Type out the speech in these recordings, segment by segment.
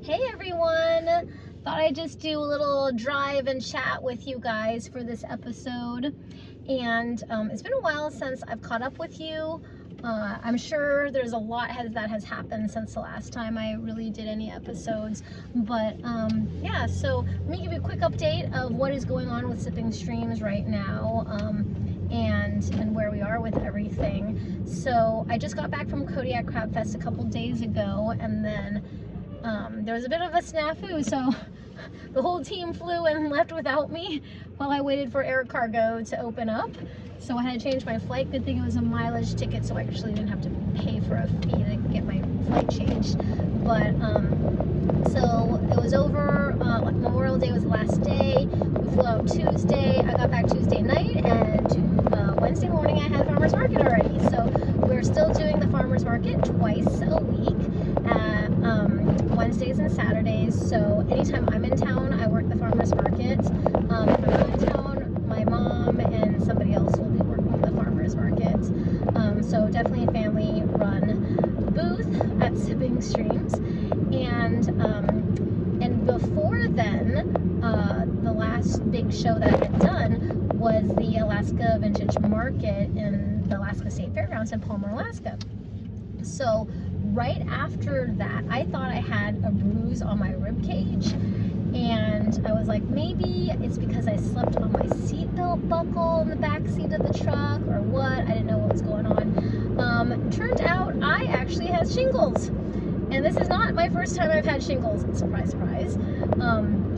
Hey everyone! Thought I'd just do a little drive and chat with you guys for this episode. And it's been a while since I've caught up with you. I'm sure there's a lot that has happened since the last time I really did any episodes. But yeah, so let me give you a quick update of what is going on with Sipping Streams right now. And where we are with everything. So I just got back from Kodiak Crab Fest a couple days ago, and then there was a bit of a snafu, so the whole team flew and left without me while I waited for air cargo to open up. So I had to change my flight. Good thing it was a mileage ticket, so I actually didn't have to pay for a fee to get my flight changed. But so it was over. Memorial Day was the last day. We flew out Tuesday. I got back Tuesday night, and Wednesday morning I had farmers market already. So we're still doing the farmers market twice a week at Wednesdays and Saturdays. So anytime I'm in town, I work the farmers market. If I'm not in town, my mom and somebody else will be working the farmers market. So definitely a family run booth at Sipping Streams. And before then, the last big show that I had done was the Alaska Vintage Market in the Alaska State Fairgrounds in Palmer, Alaska. So right after that, I thought I had a bruise on my rib cage, and I was like, maybe it's because I slept on my seatbelt buckle in the back seat of the truck or what. I didn't know what was going on. Turned out I actually had shingles. And this is not my first time I've had shingles. Surprise, surprise.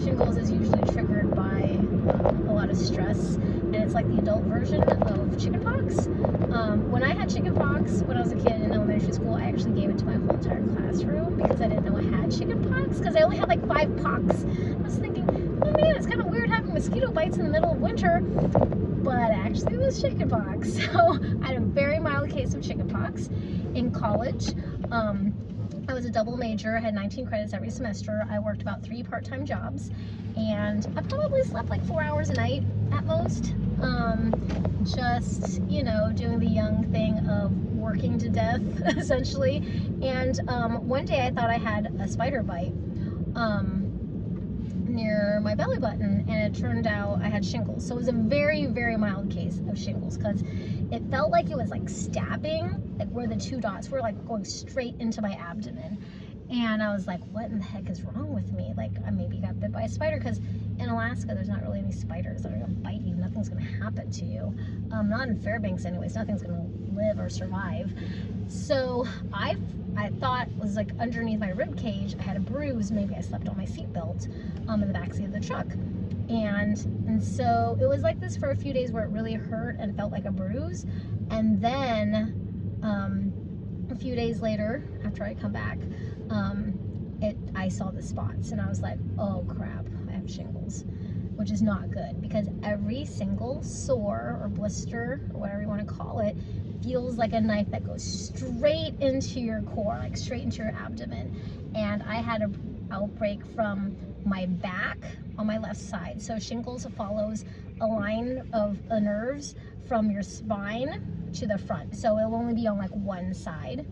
Shingles is usually triggered by a lot of stress, and it's like the adult version of chickenpox. When I had chickenpox when I was a kid in elementary school, I actually gave it to my whole entire classroom because I didn't know I had chickenpox, because I only had like 5 pox. I was thinking, oh man, it's kind of weird having mosquito bites in the middle of winter. But actually it was chickenpox. So I had a very mild case of chickenpox in college. I was a double major. I had 19 credits every semester. I worked about 3 part-time jobs, and I probably slept like 4 hours a night at most. Just, you know, doing the young thing of working to death, essentially. And one day I thought I had a spider bite near my belly button, and it turned out I had shingles. So it was a very, very mild case of shingles, because it felt like it was like stabbing, like where the 2 dots were, like going straight into my abdomen. And I was like, what in the heck is wrong with me? Like, I maybe got bit by a spider, because in Alaska there's not really any spiders that are gonna bite you. Nothing's gonna happen to you. Not in Fairbanks anyways. Nothing's gonna live or survive. So I thought it was like underneath my rib cage I had a bruise. Maybe I slept on my seatbelt in the backseat of the truck. And so it was like this for a few days, where it really hurt and felt like a bruise. And then a few days later, after I come back, I saw the spots, and I was like, oh crap, I have shingles, which is not good, because every single sore or blister or whatever you want to call it feels like a knife that goes straight into your core, like straight into your abdomen. And I had an outbreak from my back on my left side. So shingles follows a line of the nerves from your spine to the front. So it'll only be on like one side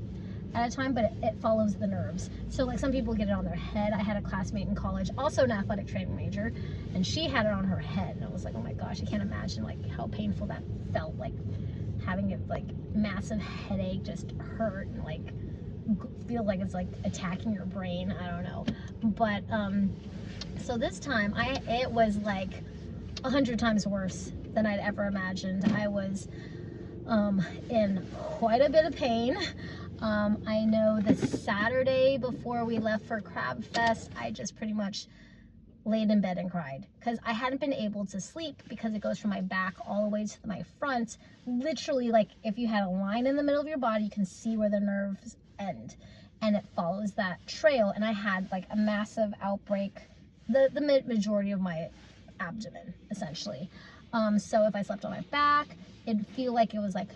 at a time, but it follows the nerves. So like some people get it on their head. I had a classmate in college, also an athletic training major, and she had it on her head. And I was like, oh my gosh, I can't imagine like how painful that felt, like having it like massive headache, just hurt, and like feel like it's like attacking your brain. I don't know. But so this time it was like 100 times worse than I'd ever imagined. I was in quite a bit of pain. I know the Saturday before we left for Crab Fest, I just pretty much laid in bed and cried, because I hadn't been able to sleep, because it goes from my back all the way to my front. Literally, like if you had a line in the middle of your body, you can see where the nerves end, and it follows that trail. And I had like a massive outbreak, the majority of my abdomen, essentially. So if I slept on my back, it'd feel like it was like,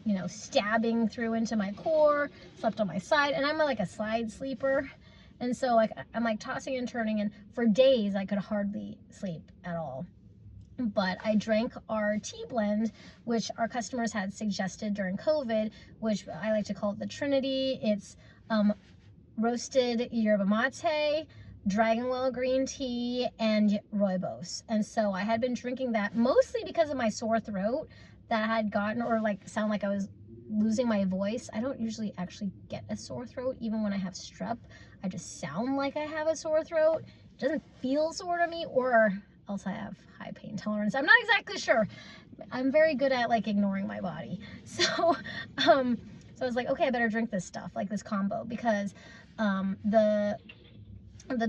you know, stabbing through into my core. Slept on my side, and I'm like a side sleeper. And so like I'm like tossing and turning, and for days I could hardly sleep at all. But I drank our tea blend, which our customers had suggested during COVID, which I like to call it the Trinity. It's roasted yerba mate, Dragon Well green tea, and rooibos. And so I had been drinking that mostly because of my sore throat that I had gotten, or like sound like I was losing my voice. I don't usually actually get a sore throat even when I have strep. I just sound like I have a sore throat. It doesn't feel sore to me, or else I have high pain tolerance. I'm not exactly sure. I'm very good at like ignoring my body. So so I was like, okay, I better drink this stuff, like this combo, because the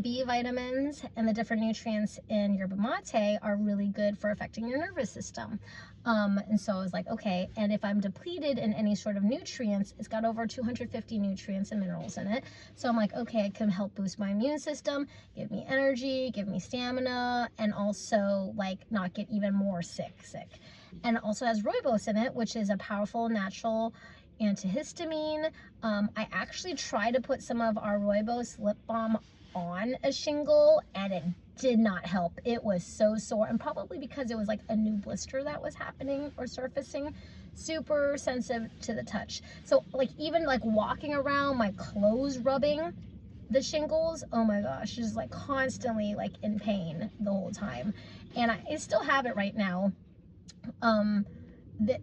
B vitamins and the different nutrients in yerba mate are really good for affecting your nervous system. And so I was like, okay, and if I'm depleted in any sort of nutrients, it's got over 250 nutrients and minerals in it. So I'm like, okay, it can help boost my immune system, give me energy, give me stamina, and also like not get even more sick. And it also has rooibos in it, which is a powerful natural antihistamine. I actually tried to put some of our rooibos lip balm on a shingle, and it did not help. It was so sore, and probably because it was like a new blister that was happening or surfacing, super sensitive to the touch. So like even like walking around, my clothes rubbing the shingles, oh my gosh, just like constantly like in pain the whole time. And I still have it right now.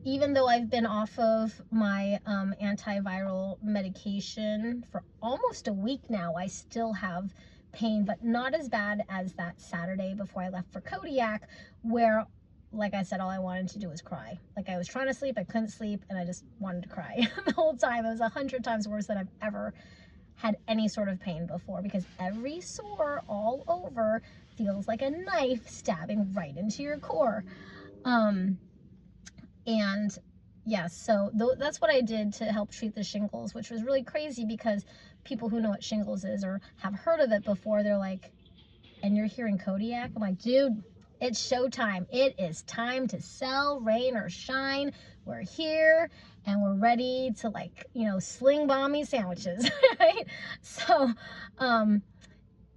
Even though I've been off of my antiviral medication for almost a week now, I still have pain, but not as bad as that Saturday before I left for Kodiak, where, like I said, all I wanted to do was cry. Like I was trying to sleep, I couldn't sleep, and I just wanted to cry the whole time. It was 100 times worse than I've ever had any sort of pain before, because every sore all over feels like a knife stabbing right into your core. And yeah, so that's what I did to help treat the shingles, which was really crazy because people who know what shingles is or have heard of it before, they're like, and you're here in Kodiak? I'm like, dude, it's showtime. It is time to sell, rain or shine. We're here and we're ready to, like, you know, sling bomb sandwiches, right? So,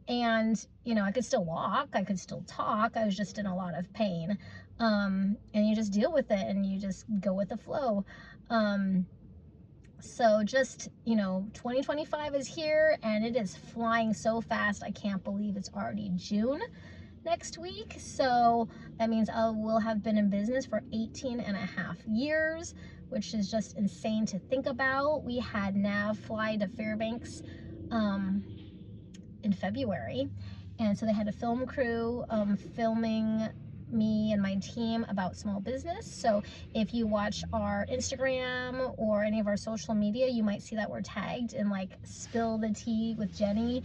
and you know, I could still walk, I could still talk, I was just in a lot of pain. And you just deal with it and you just go with the flow. So just, you know, 2025 is here and it is flying so fast. I can't believe it's already June next week. So that means I will have been in business for 18 and a half years, which is just insane to think about. We had Nav fly to Fairbanks in February, and so they had a film crew filming me and my team about small business. So if you watch our Instagram or any of our social media, you might see that we're tagged in like Spill the Tea with Jenny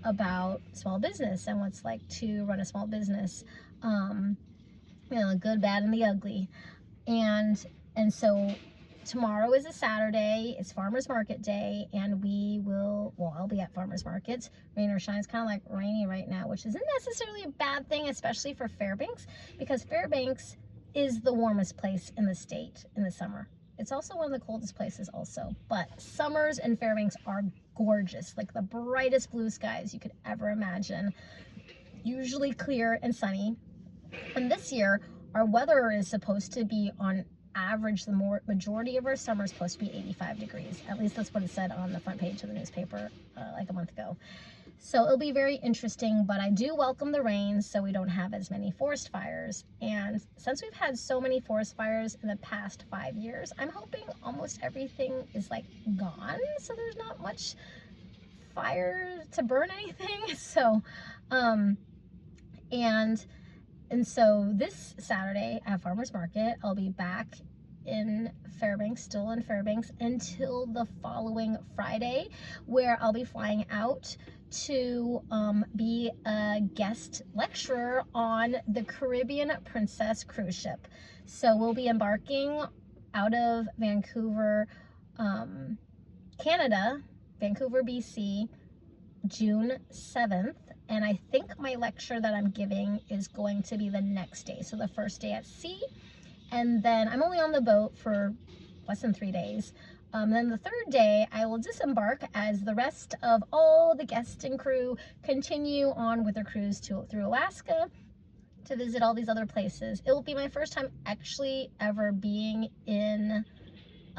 about small business and what's like to run a small business, you know, the good, bad, and the ugly. And so tomorrow is a Saturday, it's farmers market day, and I'll be at farmers markets, rain or shine. It's kind of like rainy right now, which isn't necessarily a bad thing, especially for Fairbanks, because Fairbanks is the warmest place in the state in the summer. It's also one of the coldest places also, but summers in Fairbanks are gorgeous, like the brightest blue skies you could ever imagine, usually clear and sunny. And this year our weather is supposed to be on average, the majority of our summer is supposed to be 85 degrees. At least that's what it said on the front page of the newspaper like a month ago. So it'll be very interesting, but I do welcome the rain so we don't have as many forest fires. And since we've had so many forest fires in the past 5 years, I'm hoping almost everything is like gone, so there's not much fire to burn anything. So and so this Saturday at Farmers Market, I'll be back in Fairbanks, still in Fairbanks, until the following Friday, where I'll be flying out to be a guest lecturer on the Caribbean Princess cruise ship. So we'll be embarking out of Vancouver, Canada, Vancouver, BC, June 7th. And I think my lecture that I'm giving is going to be the next day. So the first day at sea, and then I'm only on the boat for less than 3 days. Then the third day, I will disembark as the rest of all the guests and crew continue on with their cruise through Alaska to visit all these other places. It will be my first time actually ever being in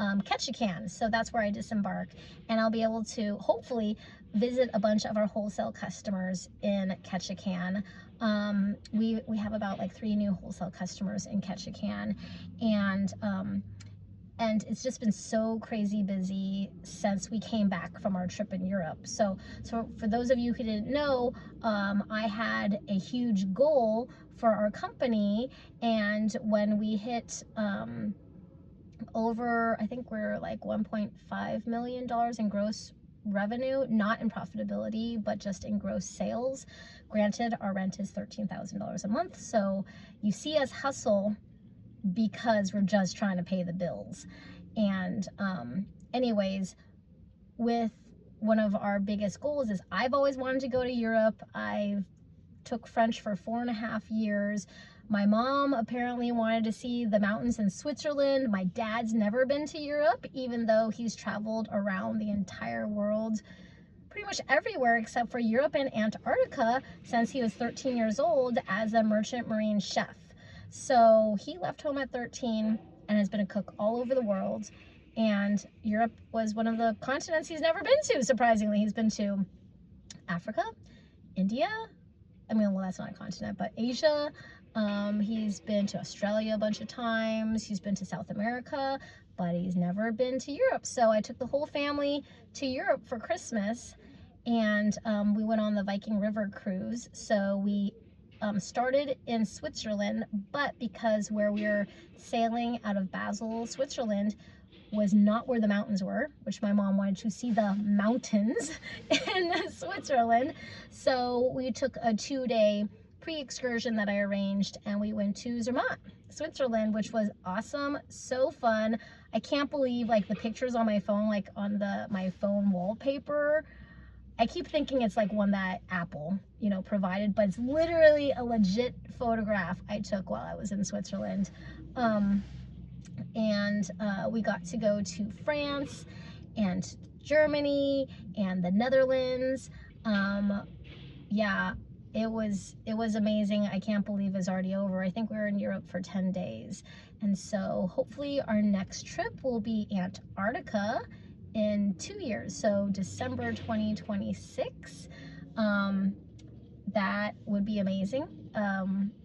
Ketchikan, so that's where I disembark, and I'll be able to hopefully visit a bunch of our wholesale customers in Ketchikan. We have about like 3 new wholesale customers in Ketchikan, and it's just been so crazy busy since we came back from our trip in Europe. So for those of you who didn't know, I had a huge goal for our company, and when we hit over, I think we're like $1.5 million in gross revenue, not in profitability, but just in gross sales. Granted, our rent is $13,000 a month, so you see us hustle because we're just trying to pay the bills. And anyways, with one of our biggest goals is I've always wanted to go to Europe. I took French for 4.5 years. My mom apparently wanted to see the mountains in Switzerland. My dad's never been to Europe, even though he's traveled around the entire world, pretty much everywhere except for Europe and Antarctica since he was 13 years old as a merchant marine chef. So he left home at 13 and has been a cook all over the world. And Europe was one of the continents he's never been to, surprisingly. He's been to Africa, India, I mean, well, that's not a continent, but Asia. He's been to Australia a bunch of times. He's been to South America, but he's never been to Europe. So I took the whole family to Europe for Christmas, and we went on the Viking River cruise. So we started in Switzerland, but because where we were sailing out of Basel, Switzerland, was not where the mountains were, which my mom wanted to see the mountains in Switzerland. So we took a 2-day pre-excursion that I arranged, and we went to Zermatt, Switzerland, which was awesome, so fun. I can't believe like the pictures on my phone, like on my phone wallpaper, I keep thinking it's like one that Apple, you know, provided, but it's literally a legit photograph I took while I was in Switzerland. And we got to go to France and Germany and the Netherlands. Yeah, it was amazing. I can't believe it's already over. I think we were in Europe for 10 days. And so hopefully our next trip will be Antarctica in 2 years. So December 2026. That would be amazing.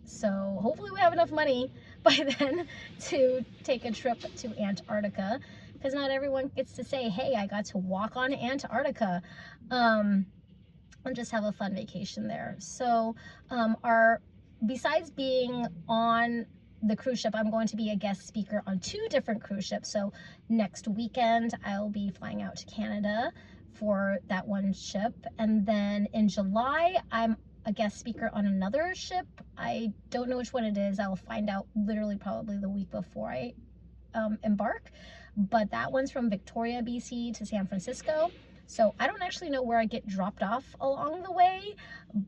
So hopefully we have enough money by then to take a trip to Antarctica, because not everyone gets to say, hey, I got to walk on Antarctica, and just have a fun vacation there. So besides being on the cruise ship, I'm going to be a guest speaker on 2 different cruise ships. So next weekend I'll be flying out to Canada for that one ship, and then in July I'm a guest speaker on another ship. I don't know which one it is. I'll find out literally probably the week before I embark, but that one's from Victoria, BC to San Francisco. So I don't actually know where I get dropped off along the way,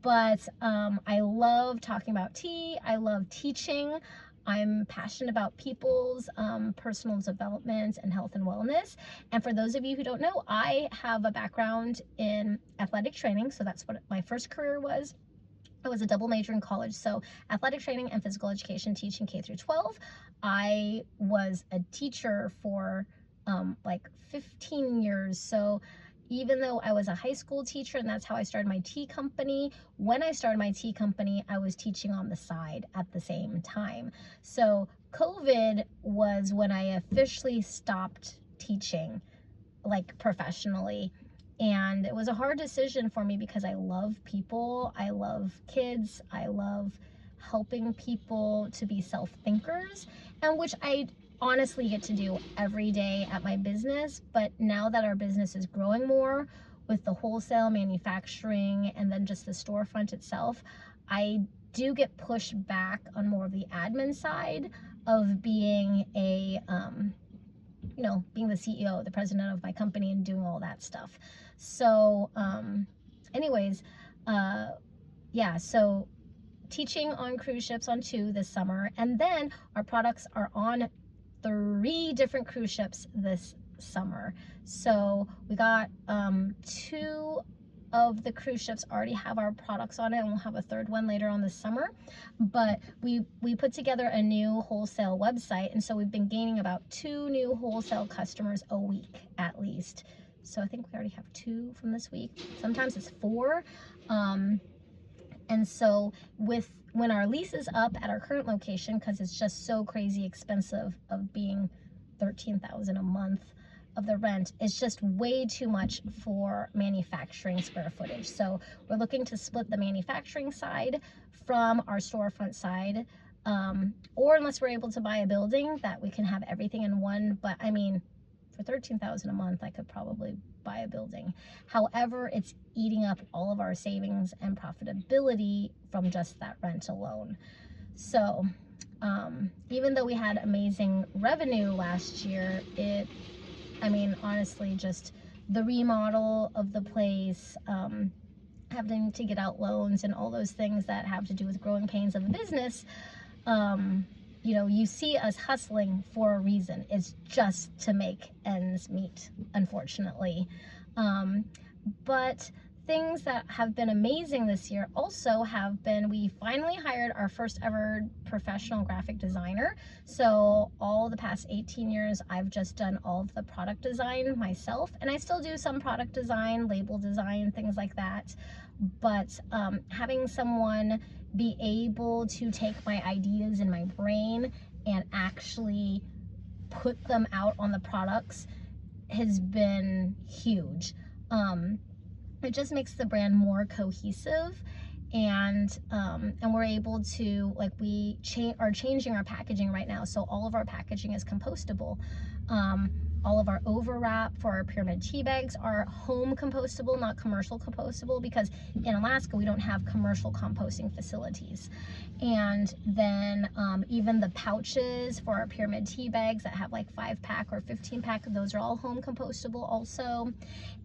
but I love talking about tea. I love teaching. I'm passionate about people's personal development and health and wellness. And for those of you who don't know, I have a background in athletic training. So that's what my first career was. I was a double major in college, so athletic training and physical education, teaching K through 12. I was a teacher for like 15 years. So even though I was a high school teacher and that's how I started my tea company, when I started my tea company, I was teaching on the side at the same time. So COVID was when I officially stopped teaching, like professionally. And it was a hard decision for me because I love people, I love kids, I love helping people to be self-thinkers, and which I honestly get to do every day at my business. But now that our business is growing more with the wholesale manufacturing and then just the storefront itself, I do get pushed back on more of the admin side of being a you know, being the CEO, the president of my company, and doing all that stuff. So anyways, yeah, so teaching on cruise ships on 2 this summer, and then our products are on 3 different cruise ships this summer. So we got 2 of the cruise ships already have our products on it, and we'll have a 3rd one later on this summer. But we put together a new wholesale website, and so we've been gaining about 2 new wholesale customers a week at least So I think we already have 2 from this week. Sometimes it's 4. And so when our lease is up at our current location, because it's just so crazy expensive of being $13,000 a month of the rent, it's just way too much for manufacturing square footage. So we're looking to split the manufacturing side from our storefront side, or unless we're able to buy a building that we can have everything in one. But I mean, for $13,000 a month, I could probably buy a building. However, it's eating up all of our savings and profitability from just that rent alone. So even though we had amazing revenue last year, I mean, honestly, just the remodel of the place, having to get out loans and all those things that have to do with growing pains of a business, you know, you see us hustling for a reason. It's just to make ends meet, unfortunately. But things that have been amazing this year also have been, we finally hired our first ever professional graphic designer. So all the past 18 years, I've just done all of the product design myself, and I still do some product design, label design, things like that. But having someone be able to take my ideas in my brain and actually put them out on the products has been huge. It just makes the brand more cohesive, and we're able to, like, we are changing our packaging right now, so all of our packaging is compostable. All of our overwrap for our pyramid tea bags are home compostable, not commercial compostable, because in Alaska we don't have commercial composting facilities. And then even the pouches for our pyramid tea bags that have like 5-pack or 15-pack, those are all home compostable also.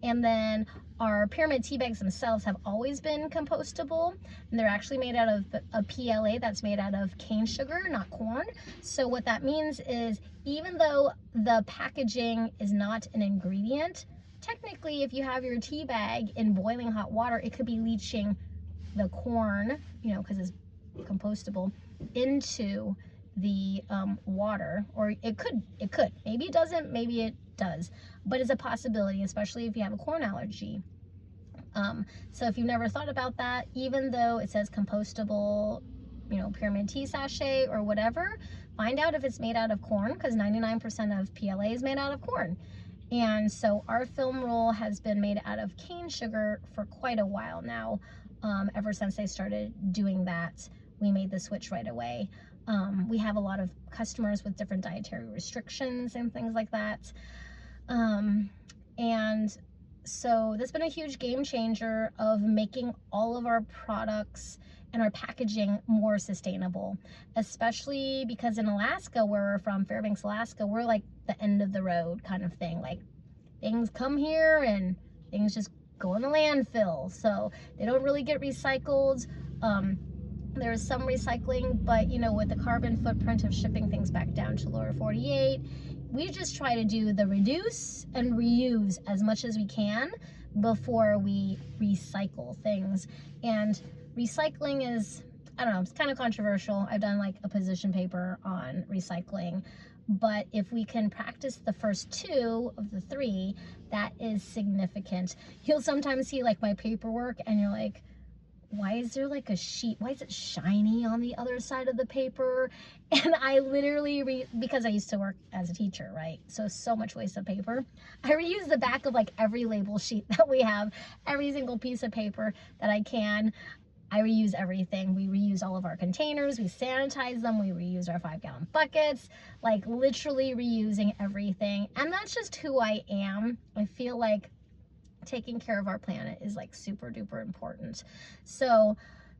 And then our pyramid tea bags themselves have always been compostable. And they're actually made out of a PLA that's made out of cane sugar, not corn. So what that means is, even though the packaging is not an ingredient, technically if you have your tea bag in boiling hot water, it could be leaching the corn, you know, because it's compostable, into the water. Or it could, maybe it doesn't, maybe it does, but it's a possibility, especially if you have a corn allergy. So if you've never thought about that, even though it says compostable, you know, pyramid tea sachet or whatever, find out if it's made out of corn, because 99% of PLA is made out of corn. And so our film roll has been made out of cane sugar for quite a while now. Ever since they started doing that, we made the switch right away. We have a lot of customers with different dietary restrictions and things like that. And so that's been a huge game changer of making all of our products and our packaging more sustainable, especially because in Alaska, where we're from, Fairbanks, Alaska, we're like the end of the road kind of thing. Like, things come here and things just go in the landfill, so they don't really get recycled. There's some recycling, but you know, with the carbon footprint of shipping things back down to lower 48, we just try to do the reduce and reuse as much as we can before we recycle things. And recycling is, I don't know, it's kind of controversial. I've done like a position paper on recycling, but if we can practice the first 2 of the 3, that is significant. You'll sometimes see like my paperwork and you're like, why is there like a sheet? Why is it shiny on the other side of the paper? And I literally, because I used to work as a teacher, right? So much waste of paper. I reuse the back of like every label sheet that we have, every single piece of paper that I can. I reuse everything. We reuse all of our containers, we sanitize them, we reuse our 5-gallon buckets, like literally reusing everything. And that's just who I am. I feel like taking care of our planet is like super duper important. So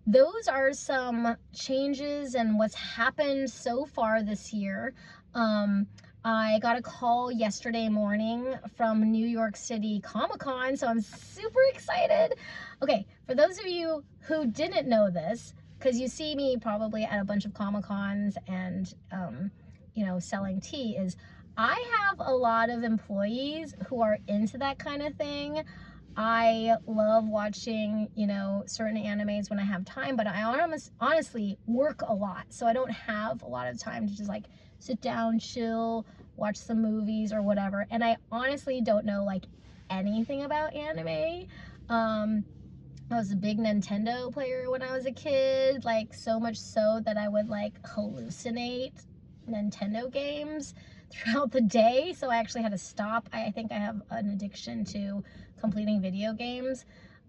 those are some changes and what's happened so far this year. I got a call yesterday morning from New York City Comic-Con, so I'm super excited. Okay, for those of you who didn't know this, because you see me probably at a bunch of Comic-Cons and you know, selling tea, is I have a lot of employees who are into that kind of thing. I love watching, you know, certain animes when I have time, but I honestly work a lot, so I don't have a lot of time to just like sit down, chill, watch some movies or whatever. And I honestly don't know like anything about anime. I was a big Nintendo player when I was a kid, like so much so that I would like hallucinate Nintendo games throughout the day. So I actually had to stop. I think I have an addiction to completing video games.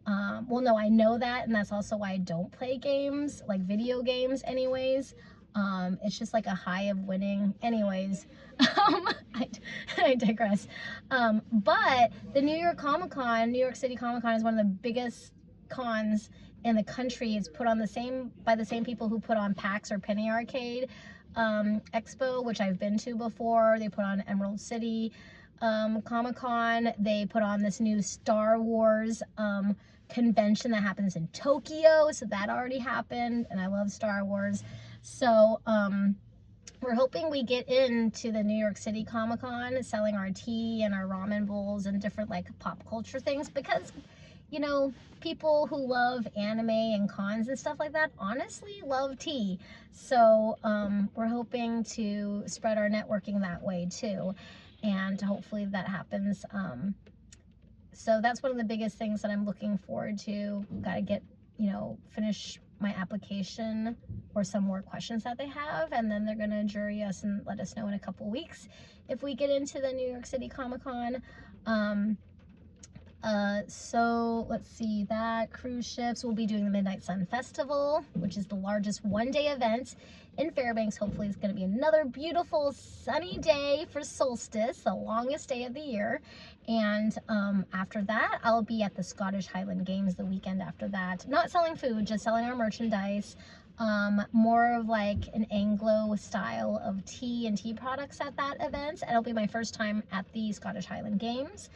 Well, no, I know that, and that's also why I don't play games, like video games anyways. It's just like a high of winning. Anyways, I digress. But the New York Comic Con, New York City Comic Con is one of the biggest cons in the country. It's put on by the same people who put on PAX or Penny Arcade Expo, which I've been to before. They put on Emerald City Comic Con. They put on this new Star Wars convention that happens in Tokyo, so that already happened, and I love Star Wars. So we're hoping we get into the New York City Comic Con selling our tea and our ramen bowls and different like pop culture things, because you know, people who love anime and cons and stuff like that honestly love tea. So we're hoping to spread our networking that way too, and hopefully that happens. So that's one of the biggest things that I'm looking forward to. Gotta get, you know, finish my application or some more questions that they have, and then they're gonna jury us and let us know in a couple weeks if we get into the New York City Comic Con. So let's see, that cruise ships will be doing the Midnight Sun Festival, which is the largest one-day event in Fairbanks. Hopefully it's going to be another beautiful sunny day for solstice, the longest day of the year. And after that, I'll be at the Scottish Highland Games the weekend after that. Not selling food, just selling our merchandise. More of like an Anglo style of tea and tea products at that event. And it'll be my first time at the Scottish Highland Games.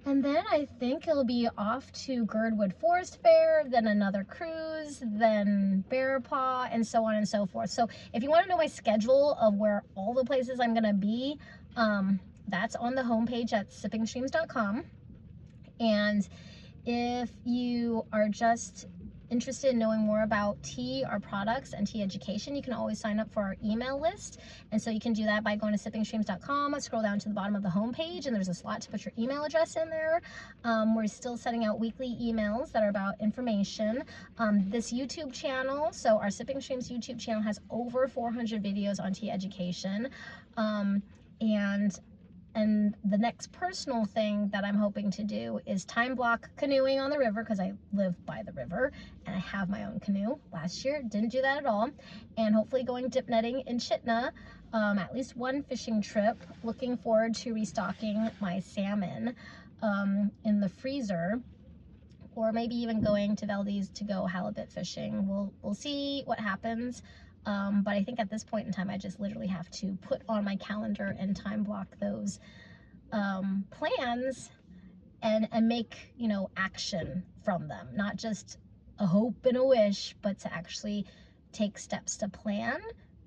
And then I think it'll be off to Girdwood Forest Fair, then another cruise, then Bear Paw, and so on and so forth. So if you want to know my schedule of where all the places I'm going to be, that's on the homepage at sippingstreams.com. And if you are just interested in knowing more about tea, our products, and tea education, you can always sign up for our email list. And so you can do that by going to sippingstreams.com, scroll down to the bottom of the homepage, and there's a slot to put your email address in there. We're still sending out weekly emails that are about information. This YouTube channel, so our Sipping Streams YouTube channel, has over 400 videos on tea education. And the next personal thing that I'm hoping to do is time block canoeing on the river, because I live by the river and I have my own canoe. Last year, didn't do that at all. And hopefully going dip netting in Chittana, at least one fishing trip. Looking forward to restocking my salmon in the freezer, or maybe even going to Valdez to go halibut fishing. We'll see what happens. But I think at this point in time, I just literally have to put on my calendar and time block those plans and make, you know, action from them. Not just a hope and a wish, but to actually take steps to plan.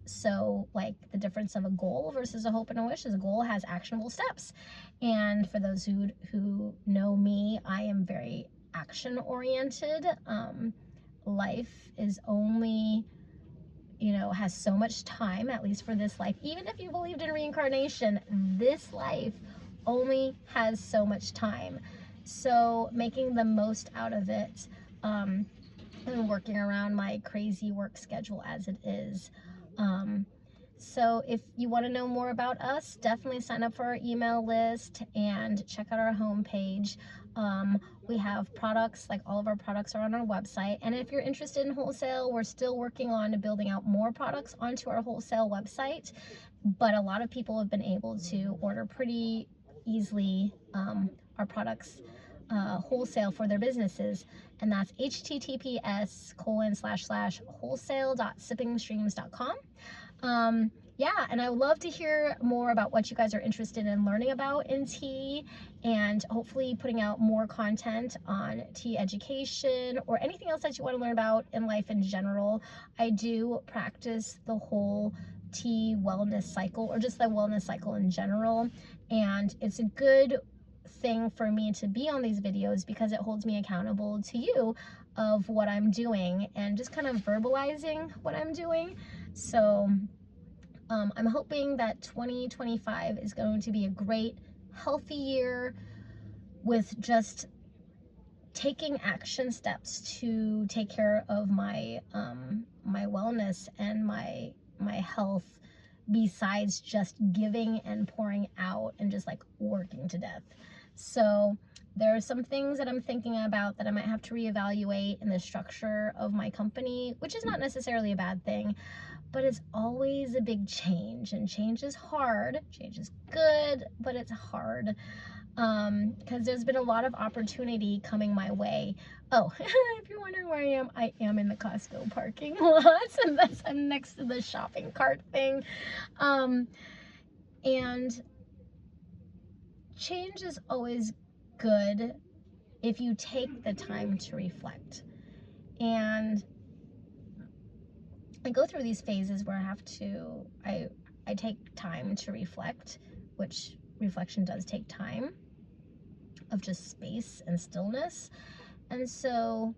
So like the difference of a goal versus a hope and a wish is a goal has actionable steps. And for those who know me, I am very action oriented. Life is only, you know, has so much time, at least for this life. Even if you believed in reincarnation, this life only has so much time. So making the most out of it, and working around my crazy work schedule as it is. So if you want to know more about us, definitely sign up for our email list and check out our homepage. We have products, like all of our products are on our website. And if you're interested in wholesale, we're still working on building out more products onto our wholesale website. But a lot of people have been able to order pretty easily our products wholesale for their businesses. And that's https://wholesale.sippingstreams.com. Yeah, and I would love to hear more about what you guys are interested in learning about in tea, and hopefully putting out more content on tea education or anything else that you want to learn about in life in general. I do practice the whole tea wellness cycle, or just the wellness cycle in general, and it's a good thing for me to be on these videos because it holds me accountable to you of what I'm doing and just kind of verbalizing what I'm doing. So I'm hoping that 2025 is going to be a great, healthy year, with just taking action steps to take care of my my wellness and my health, besides just giving and pouring out and just like working to death. So there are some things that I'm thinking about that I might have to reevaluate in the structure of my company, which is not necessarily a bad thing, but it's always a big change, and change is hard. Change is good, but it's hard. Because there's been a lot of opportunity coming my way. Oh, if you're wondering where I am in the Costco parking lot, and I'm next to the shopping cart thing. And change is always good if you take the time to reflect. And I go through these phases where I take time to reflect, which reflection does take time, of just space and stillness. And so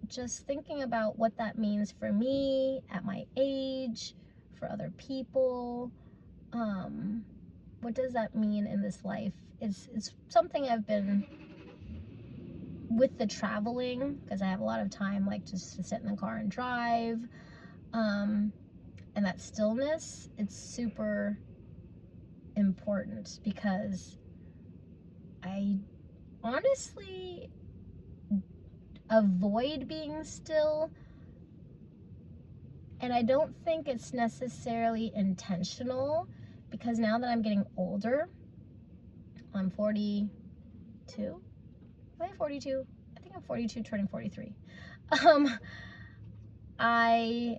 just thinking about what that means for me at my age, for other people, what does that mean in this life? It's something I've been, with the traveling, because I have a lot of time like just to sit in the car and drive, and that stillness, it's super important, because I honestly avoid being still, and I don't think it's necessarily intentional, because now that I'm getting older, I'm 42. Am I 42? I think I'm 42 turning 43. I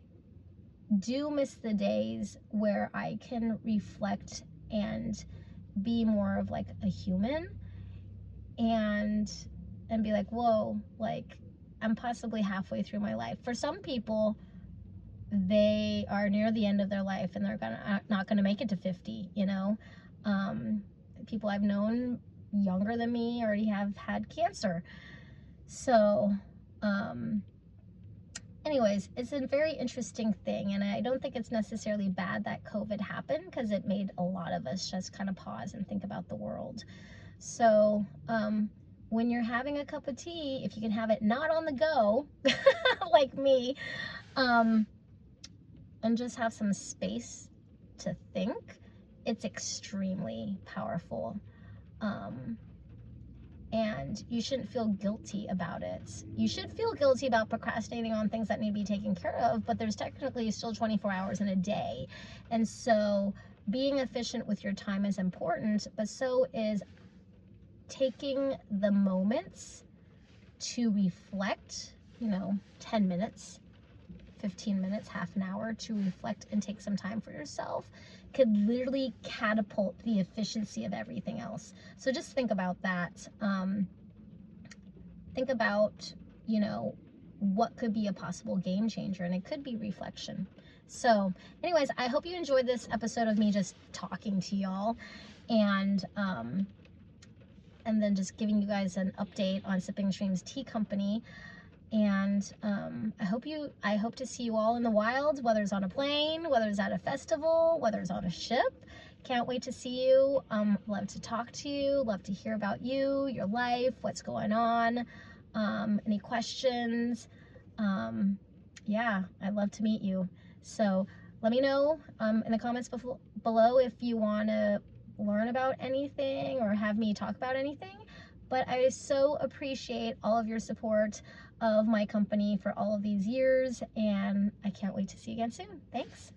do miss the days where I can reflect and be more of like a human, and be like, whoa, like I'm possibly halfway through my life. For some people, they are near the end of their life and they're not gonna make it to 50, you know. People I've known younger than me already have had cancer. So anyways, it's a very interesting thing, and I don't think it's necessarily bad that COVID happened, because it made a lot of us just kind of pause and think about the world. So when you're having a cup of tea, if you can have it not on the go, like me, and just have some space to think, it's extremely powerful. And you shouldn't feel guilty about it. You should feel guilty about procrastinating on things that need to be taken care of, but there's technically still 24 hours in a day. And so being efficient with your time is important, but so is taking the moments to reflect, 10 minutes, 15 minutes, half an hour to reflect and take some time for yourself could literally catapult the efficiency of everything else. So just think about that. Think about, what could be a possible game changer, and it could be reflection. So anyways, I hope you enjoyed this episode of me just talking to y'all, and then just giving you guys an update on Sipping Streams Tea Company. And I hope to see you all in the wild, whether it's on a plane, whether it's at a festival, whether it's on a ship. Can't wait to see you. Love to talk to you, love to hear about you, your life, what's going on, any questions. Yeah, I'd love to meet you. So let me know in the comments below if you want to learn about anything or have me talk about anything. But I so appreciate all of your support of my company for all of these years, and I can't wait to see you again soon. Thanks.